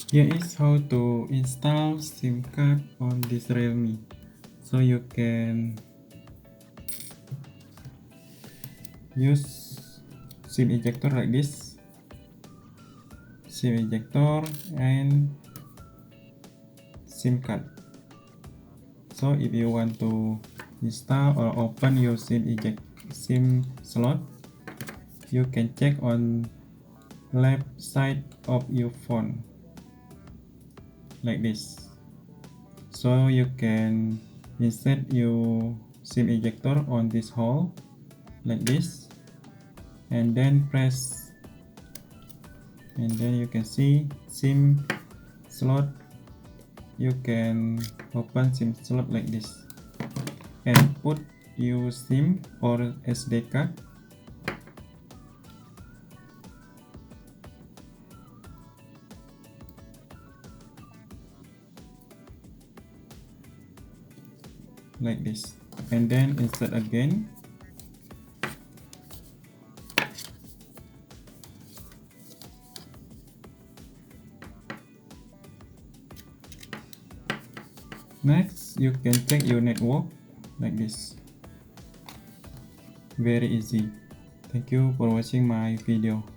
Here is how to install SIM card on this Realme. So you can use SIM ejector like this, SIM ejector and SIM card. So if you want to install or open your SIM slot, you can check on left side of your phone like this. So you can insert your SIM ejector on this hole like this, and then press, and then you can see SIM slot. You can open SIM slot like this and put your SIM or SD card. Like this, and then insert again. Next, you can check your network like this. Very easy. Thank you for watching my video.